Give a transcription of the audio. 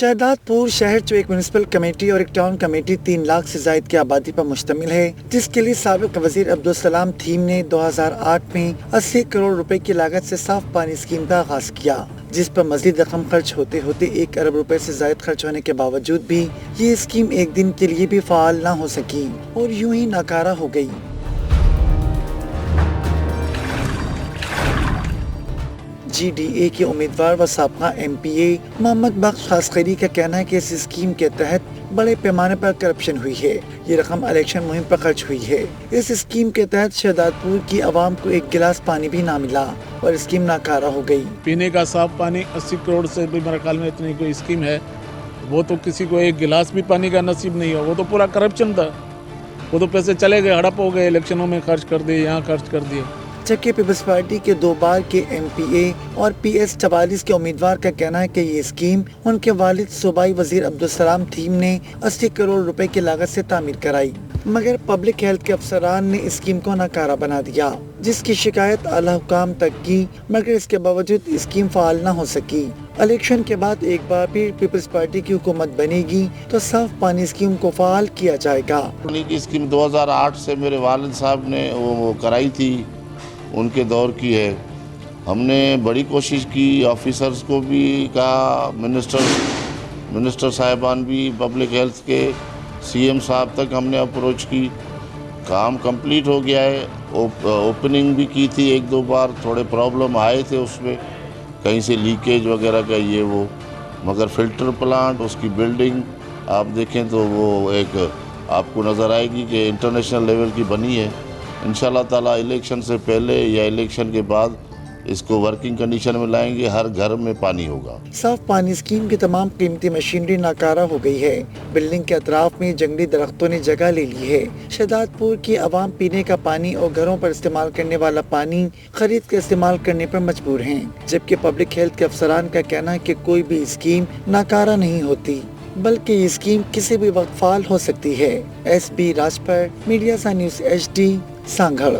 شہداد پور شہر جو ایک میونسپل کمیٹی اور ایک ٹاؤن کمیٹی 3 لاکھ سے زائد کی آبادی پر مشتمل ہے، جس کے لیے سابق وزیر عبدالسلام تھیم نے 2008 میں 80 کروڑ روپے کی لاگت سے صاف پانی اسکیم کا آغاز کیا، جس پر مزید رقم خرچ ہوتے ہوتے 1 ارب روپے سے زائد خرچ ہونے کے باوجود بھی یہ اسکیم ایک دن کے لیے بھی فعال نہ ہو سکی اور یوں ہی ناکارہ ہو گئی۔ جی ڈی اے کے امیدوار و سابقہ ایم پی اے محمد بخش خاصخیری کا کہنا ہے کہ اس اسکیم کے تحت بڑے پیمانے پر کرپشن ہوئی ہے، یہ رقم الیکشن مہم پر خرچ ہوئی ہے۔ اس اسکیم کے تحت شہداد پور کی عوام کو 1 گلاس پانی بھی نہ ملا اور اسکیم ناکارہ ہو گئی۔ پینے کا صاف پانی 80 کروڑ سے بھی میرے خیال میں اتنی کوئی اسکیم ہے، وہ تو کسی کو 1 گلاس بھی پانی کا نصیب نہیں ہوا، وہ تو پورا کرپشن تھا، وہ تو پیسے چلے گئے، ہڑپ ہو گئے، الیکشنوں میں خرچ کر دیے، یہاں خرچ کر دیے۔ جبکہ پیپلز پارٹی کے 2 بار کے ایم پی اے اور پی ایس 44 کے امیدوار کا کہنا ہے کہ یہ اسکیم ان کے والد صوبائی وزیر عبدالسلام تھیم نے 80 کروڑ روپے کی لاگت سے تعمیر کرائی، مگر پبلک ہیلتھ کے افسران نے اسکیم کو ناکارہ بنا دیا، جس کی شکایت اعلیٰ حکام تک کی، مگر اس کے باوجود اسکیم فعال نہ ہو سکی۔ الیکشن کے بعد ایک بار پھر پیپلز پارٹی کی حکومت بنے گی تو صاف پانی اسکیم کو فعال کیا جائے گا۔ پانی کی اسکیم 2008 سے میرے والد صاحب نے وہ کرائی تھی، ان کے دور کی ہے۔ ہم نے بڑی کوشش کی، آفیسرز کو بھی کہا، منسٹر صاحبان بھی، پبلک ہیلتھ کے سی ایم صاحب تک ہم نے اپروچ کی، کام کمپلیٹ ہو گیا ہے۔ اوپننگ بھی کی تھی 1-2 بار، تھوڑے پرابلم آئے تھے اس میں، کہیں سے لیکیج وغیرہ کا یہ وہ، مگر فلٹر پلانٹ، اس کی بلڈنگ آپ دیکھیں تو وہ ایک آپ کو نظر آئے گی کہ انٹرنیشنل لیول کی بنی ہے۔ انشاءاللہ تعالیٰ الیکشن سے پہلے یا الیکشن کے بعد اس کو ورکنگ کنڈیشن میں لائیں گے، ہر گھر میں پانی ہوگا۔ صاف پانی اسکیم کی تمام قیمتی مشینری ناکارہ ہو گئی ہے، بلڈنگ کے اطراف میں جنگلی درختوں نے جگہ لے لی ہے۔ شہداد پور کی عوام پینے کا پانی اور گھروں پر استعمال کرنے والا پانی خرید کے استعمال کرنے پر مجبور ہیں، جبکہ پبلک ہیلتھ کے افسران کا کہنا ہے کہ کوئی بھی اسکیم ناکارہ نہیں ہوتی، بلکہ یہ اسکیم کسی بھی وقت فعال ہو سکتی ہے۔ ایس بی راجپر، میڈیا سا نیوز HD، سانگھڑ۔